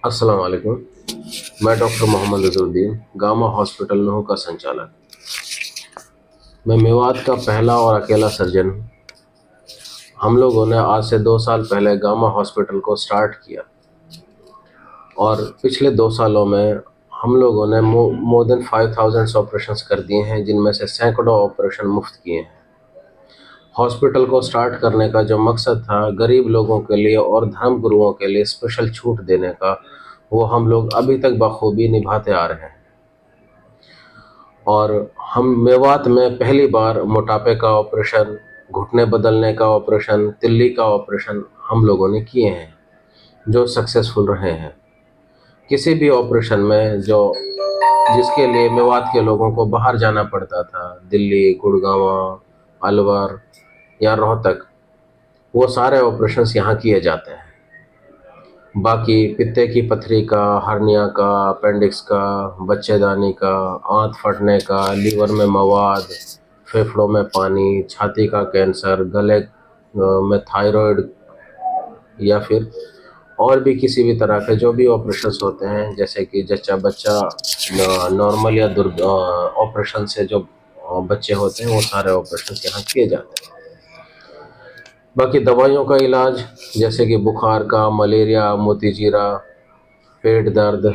अस्सलाम वालेकुम। मैं डॉक्टर मोहम्मद अजहरुद्दीन, गामा हॉस्पिटल नूह का संचालक। मैं मेवात का पहला और अकेला सर्जन हूँ। हम लोगों ने आज से 2 साल पहले गामा हॉस्पिटल को स्टार्ट किया और पिछले 2 सालों में हम लोगों ने मोर देन 5000 ऑपरेशंस कर दिए हैं, जिनमें से सैकड़ों ऑपरेशन मुफ्त किए हैं। हॉस्पिटल को स्टार्ट करने का जो मकसद था गरीब लोगों के लिए और धर्म गुरुओं के लिए स्पेशल छूट देने का, वो हम लोग अभी तक बखूबी निभाते आ रहे हैं। और हम मेवात में पहली बार मोटापे का ऑपरेशन, घुटने बदलने का ऑपरेशन, तिल्ली का ऑपरेशन हम लोगों ने किए हैं, जो सक्सेसफुल रहे हैं। किसी भी ऑपरेशन में जिसके लिए मेवात के लोगों को बाहर जाना पड़ता था, दिल्ली, गुड़गांव, अलवर या रोहतक, वो सारे ऑपरेशंस यहाँ किए जाते हैं। बाकी पित्ते की पथरी का, हर्निया का, अपेंडिक्स का, बच्चेदानी का, आंत फटने का, लीवर में मवाद, फेफड़ों में पानी, छाती का कैंसर, गले में थायराइड, या फिर और भी किसी भी तरह के जो भी ऑपरेशंस होते हैं, जैसे कि जच्चा बच्चा नॉर्मल या ऑपरेशन से जो बच्चे होते हैं, वो सारे ऑपरेशंस यहाँ किए जाते हैं। बाकी दवाइयों का इलाज, जैसे कि बुखार का, मलेरिया, मोतीचूरा, पेट दर्द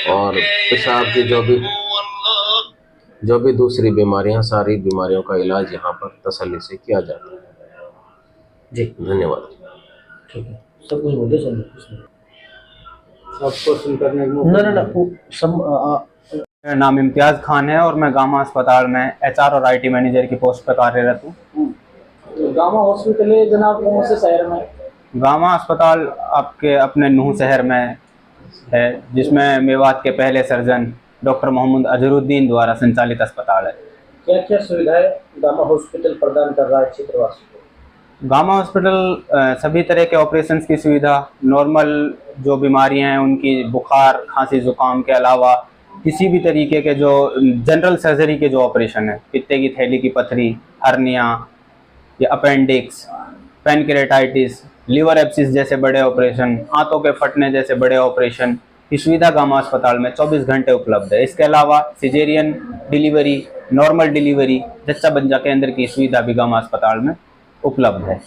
और पेशाब की जो भी दूसरी बीमारियां, सारी बीमारियों का इलाज यहाँ पर तसल्ली से किया जाता है। जी धन्यवाद। ठीक है, सब कुछ बोले सर, कुछ नहीं सब क्वेश्चन करने को ना ना ना सब मेरा नाम इम्तियाज़ खान है और मैं गामा अस्पताल में एचआर और आईटी मैनेजर की पोस्ट पर कार्यरत हूँ। गामा हॉस्पिटल है जनाब, कौन से शहर में? गामा अस्पताल आपके अपने नूह शहर में है, जिसमें मेवात के पहले सर्जन डॉक्टर मोहम्मद अजहरुद्दीन द्वारा संचालित अस्पताल है। क्या क्या सुविधाएं गामा हॉस्पिटल प्रदान कर रहा है क्षेत्रवासियों को? गामा हॉस्पिटल सभी तरह के ऑपरेशंस की सुविधा, नॉर्मल जो बीमारियां हैं उनकी, बुखार, खांसी, जुकाम के अलावा किसी भी तरीके के जो जनरल सर्जरी के जो ऑपरेशन है, पित्ते की थैली की पथरी, हर्निया या अपेंडिक्स, पैनक्रेटाइटिस, लीवर एब्सिस जैसे बड़े ऑपरेशन, आंतों के फटने जैसे बड़े ऑपरेशन की सुविधा गामा अस्पताल में 24 घंटे उपलब्ध है। इसके अलावा सिजेरियन डिलीवरी, नॉर्मल डिलीवरी, जच्चा बच्चा केंद्र की सुविधा भी गामा अस्पताल में उपलब्ध है।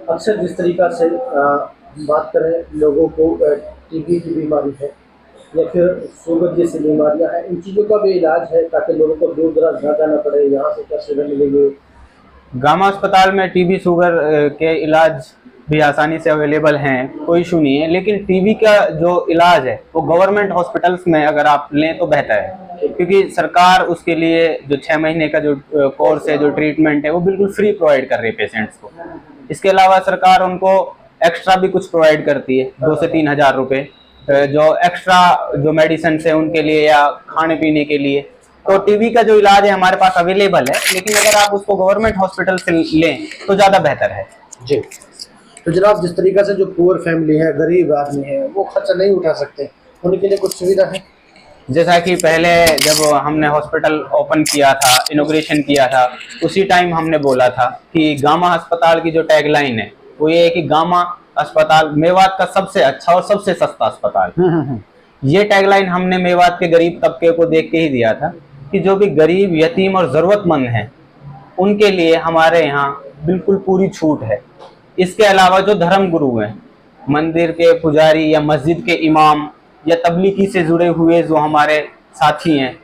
अक्सर जिस तरीका से बात करें, लोगों को टीबी की बीमारी है या फिर शुगर जैसी बीमारियां हैं, इन चीज़ों का भी इलाज है ताकि लोगों को दूर दराज न जाना पड़े। यहाँ से क्या सुविधा मिलेगी? गामा अस्पताल में टीबी, शुगर के इलाज भी आसानी से अवेलेबल हैं, कोई इशू नहीं है। लेकिन टीबी का जो इलाज है वो गवर्नमेंट हॉस्पिटल्स में अगर आप लें तो बेहतर है, क्योंकि सरकार उसके लिए जो 6 महीने का जो कोर्स है, जो ट्रीटमेंट है, वो बिल्कुल फ्री प्रोवाइड कर रही है पेशेंट्स को। इसके अलावा सरकार उनको एक्स्ट्रा भी कुछ प्रोवाइड करती है, 2 से 3 हज़ार रुपये, जो एक्स्ट्रा जो मेडिसिन है उनके लिए या खाने पीने के लिए। तो टीबी का जो इलाज है हमारे पास अवेलेबल है, लेकिन अगर आप उसको गवर्नमेंट हॉस्पिटल से लें तो ज़्यादा बेहतर है। जी, तो जनाब जिस तरीका से जो पुअर फैमिली है, गरीब आदमी है, वो खर्चा नहीं उठा सकते, उनके लिए कुछ सुविधा है? जैसा कि पहले जब हमने हॉस्पिटल ओपन किया था, इनॉग्रेशन किया था, उसी टाइम हमने बोला था कि गामा अस्पताल की जो टैगलाइन है वो ये है कि गामा अस्पताल मेवात का सबसे अच्छा और सबसे सस्ता अस्पताल। ये टैगलाइन हमने मेवात के गरीब तबके को देख के ही दिया था कि जो भी गरीब, यतीम और ज़रूरतमंद हैं उनके लिए हमारे यहाँ बिल्कुल पूरी छूट है। इसके अलावा जो धर्म गुरु हैं, मंदिर के पुजारी या मस्जिद के इमाम या तबलीगी से जुड़े हुए जो हमारे साथी हैं,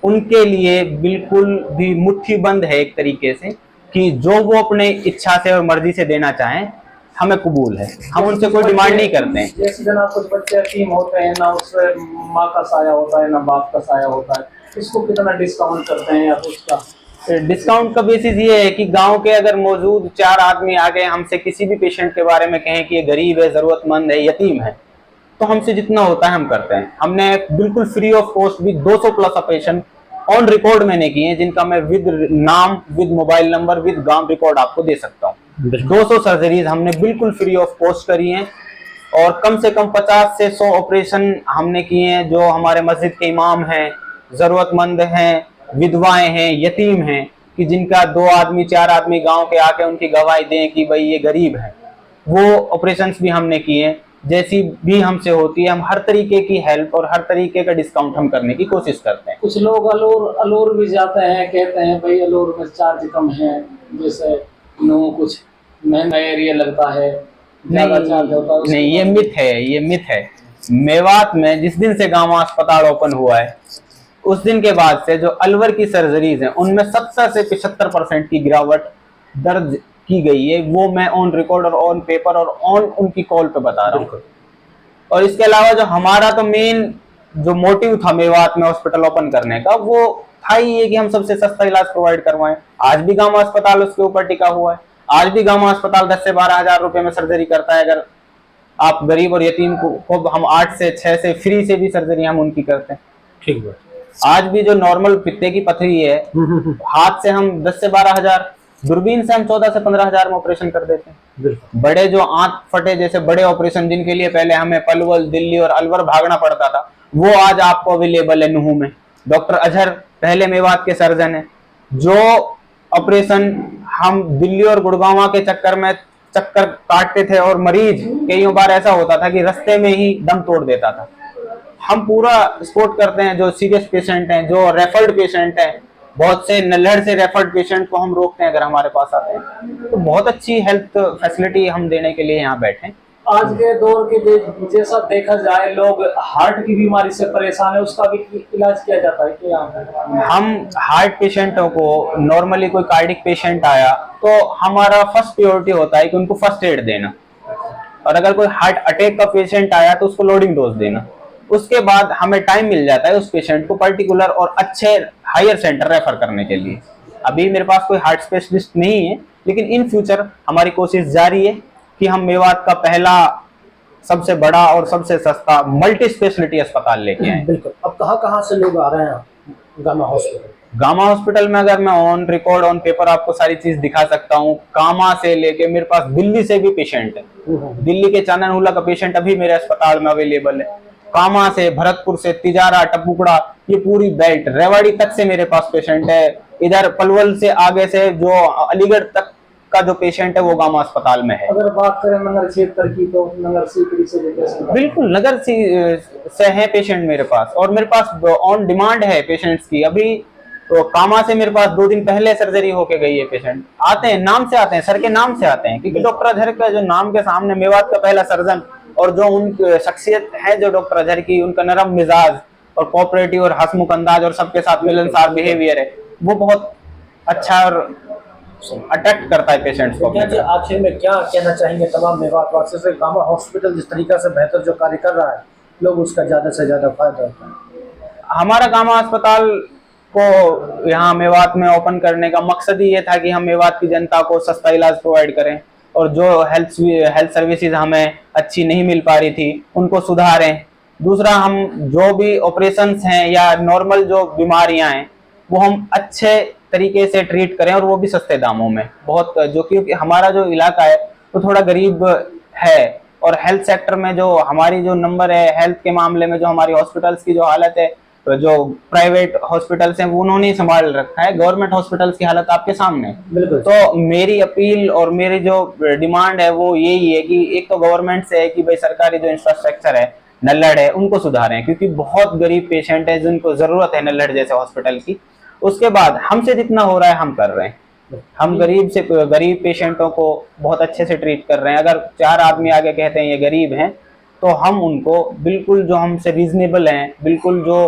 उनके लिए बिल्कुल भी मुट्ठी बंद है एक तरीके से, कि जो वो अपने इच्छा से और मर्जी से देना चाहें हमें कबूल है। हम उनसे कोई डिमांड नहीं करते हैं। जैसे जनाब कुछ बच्चे यतीम होते हैं, ना उससे माँ का साया होता है ना बाप का साया होता है, इसको कितना डिस्काउंट करते हैं? या तो उसका डिस्काउंट का बेसिस ये है कि गांव के अगर मौजूद 4 आदमी आ गए हमसे किसी भी पेशेंट के बारे में कहें कि ये गरीब है, ज़रूरतमंद है, यतीम है, तो हमसे जितना होता है हम करते हैं। हमने बिल्कुल फ्री ऑफ कॉस्ट भी 200 प्लस ऑपरेशन ऑन रिकॉर्ड मैंने किए हैं, जिनका मैं विद नाम, विद मोबाइल नंबर, विद गांव रिकॉर्ड आपको दे सकता हूँ। 200 सर्जरीज हमने बिल्कुल फ्री ऑफ कॉस्ट करी हैं और कम से कम 50 से 100 ऑपरेशन हमने किए हैं। जो हमारे मस्जिद के इमाम हैं, ज़रूरतमंद हैं, विधवाएं हैं, यतीम हैं, कि जिनका 2 आदमी 4 आदमी गांव के आके उनकी गवाही दें कि भाई ये गरीब है, वो ऑपरेशंस भी हमने किए हैं। जैसी भी हमसे होती है, हम हर तरीके की हेल्प और हर तरीके का डिस्काउंट हम करने की कोशिश करते हैं। कुछ लोग अलोर भी जाते हैं, कहते हैं भाई अलोर में चार्ज कम है, जैसे नो कुछ महंगा एरिया लगता है, ज्यादा चार्ज होता है। नहीं, ये मिथ है, ये मिथ है। मेवात में जिस दिन से गामा अस्पताल ओपन हुआ है उस दिन के बाद से जो अलवर की सर्जरीज हैं उनमें 70 से 75% की गिरावट दर्ज की गई है। वो मैं ऑन रिकॉर्ड और ऑन पेपर और ऑन उनकी कॉल पे बता रहा हूँ। और इसके अलावा जो हमारा तो मेन जो मोटिव था मेवात में हॉस्पिटल ओपन करने का, वो था ही ये कि हम सबसे सस्ता इलाज प्रोवाइड करवाएं। आज भी गामा अस्पताल उसके ऊपर टिका हुआ है। आज भी गामा अस्पताल 10 से 12 हजार रुपए में सर्जरी करता है। अगर आप गरीब और यतीम को हम 8 से 6 से फ्री से भी सर्जरी हम उनकी करते हैं। ठीक है। आज भी जो नॉर्मल पित्ते की पथरी है हाथ से हम 10 से 12 हजार, दूरबीन से हम 14 से 15 हजार में ऑपरेशन कर देते हैं। बड़े जो आंत फटे जैसे बड़े ऑपरेशन जिनके लिए पहले हमें पलवल, दिल्ली और अलवर भागना पड़ता था, वो आज आपको अवेलेबल है नुहू में। डॉक्टर अजहर पहले मेवात के सर्जन है। जो ऑपरेशन हम दिल्ली और गुड़गांव के चक्कर काटते थे और मरीज कई बार ऐसा होता था कि रास्ते में ही दम तोड़ देता था, हम पूरा सपोर्ट करते हैं। जो सीरियस पेशेंट हैं, जो रेफर्ड पेशेंट हैं, बहुत से नल्हड़ से रेफर्ड पेशेंट को हम रोकते हैं अगर हमारे पास आते हैं। तो बहुत अच्छी हेल्थ फैसिलिटी हम देने के लिए यहाँ बैठे हैं। आज के दौर के जैसा देखा जाए, लोग हार्ट की बीमारी से परेशान है, उसका भी इलाज किया जाता है क्या? हम हार्ट पेशेंटों को नॉर्मली कोई कार्डिक पेशेंट आया तो हमारा फर्स्ट प्रायोरिटी होता है कि उनको फर्स्ट एड देना, और अगर कोई हार्ट अटैक का पेशेंट आया तो उसको लोडिंग डोज देना। उसके बाद हमें टाइम मिल जाता है उस पेशेंट को पर्टिकुलर और अच्छे हायर सेंटर रेफर करने के लिए। अभी मेरे पास कोई हार्ट स्पेशलिस्ट नहीं है, लेकिन इन फ्यूचर हमारी कोशिश जारी है कि हम मेवात का पहला सबसे बड़ा और सबसे सस्ता मल्टी स्पेशलिटी अस्पताल लेके आए। बिल्कुल। अब कहाँ से लोग आ रहे हैं गामा हॉस्पिटल? गामा हॉस्पिटल में अगर मैं ऑन रिकॉर्ड ऑन पेपर आपको सारी चीज दिखा सकता हूँ। कामा से लेके मेरे पास दिल्ली से भी पेशेंट है। दिल्ली के चांदनहुला का पेशेंट अभी मेरे अस्पताल में अवेलेबल है। कामा से, भरतपुर से, तिजारा, टपुकड़ा, ये पूरी बेल्ट रेवाड़ी तक से मेरे पास पेशेंट है। इधर पलवल से आगे से जो अलीगढ़ तक का जो पेशेंट है वो गामा अस्पताल में है। अगर बात करें नगर क्षेत्र की तो नगर सीकरी से बिल्कुल नगर से है पेशेंट मेरे पास, और मेरे पास ऑन डिमांड है पेशेंट्स की। अभी तो कामा से मेरे पास 2 दिन पहले सर्जरी होके गई है। पेशेंट आते हैं, नाम से आते हैं, सर के नाम से आते हैं, क्योंकि डॉक्टर अजहर का जो नाम के सामने मेवात का पहला सर्जन, और जो उनकी शख्सियत है जो डॉक्टर अजहर की, उनका नरम मिजाज और कोऑपरेटिव और हंसमुख अंदाज और सबके साथ मिलनसार बिहेवियर है, वो बहुत अच्छा और अट्रैक्ट करता है पेशेंट्स को। आखिर में क्या कहना चाहेंगे तमाम मेवात वासियों से? गामा हॉस्पिटल जिस तरीका से बेहतर जो कार्य कर रहा है, लोग उसका ज्यादा से ज्यादा फायदा उठाएं। हमारा गामा अस्पताल को यहाँ मेवात में ओपन करने का मकसद ही ये था कि हम मेवात की जनता को सस्ता इलाज प्रोवाइड करें, और जो हेल्थ सर्विसेज हमें अच्छी नहीं मिल पा रही थी उनको सुधारें। दूसरा, हम जो भी ऑपरेशंस हैं या नॉर्मल जो बीमारियां हैं वो हम अच्छे तरीके से ट्रीट करें, और वो भी सस्ते दामों में। बहुत जो क्योंकि हमारा जो इलाका है वो थोड़ा गरीब है, और हेल्थ सेक्टर में जो हमारी जो नंबर है हेल्थ के मामले में, जो हमारी हॉस्पिटल्स की जो हालत है, तो जो प्राइवेट हॉस्पिटल्स हैं वो उन्होंने संभाल रखा है। गवर्नमेंट हॉस्पिटल्स की हालत आपके सामने। तो मेरी अपील और मेरी जो डिमांड है वो यही है कि एक तो गवर्नमेंट से है कि भाई सरकारी जो इंफ्रास्ट्रक्चर है, नल्हड़ है, उनको सुधारें, क्योंकि बहुत गरीब पेशेंट है जिनको जरूरत है नल्हड़ जैसे हॉस्पिटल की। उसके बाद हमसे जितना हो रहा है हम कर रहे हैं। हम गरीब पेशेंटों को बहुत अच्छे से ट्रीट कर रहे हैं। अगर 4 आदमी आगे कहते हैं ये गरीब हैं, तो हम उनको बिल्कुल जो हमसे रीजनेबल हैं, बिल्कुल जो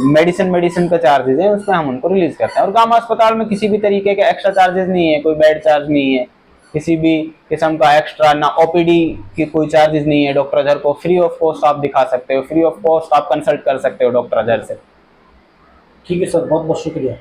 मेडिसिन का चार्जेस है उसमें हम उनको रिलीज करते हैं। और गामा अस्पताल में किसी भी तरीके के एक्स्ट्रा चार्जेस नहीं है, कोई बेड चार्ज नहीं है, किसी भी किस्म का एक्स्ट्रा ना ओपीडी की कोई चार्जेस नहीं है। डॉक्टर अजहर को फ्री ऑफ कॉस्ट आप दिखा सकते हो, फ्री ऑफ कॉस्ट आप कंसल्ट कर सकते हो डॉक्टर अजहर से। ठीक है सर, बहुत बहुत शुक्रिया।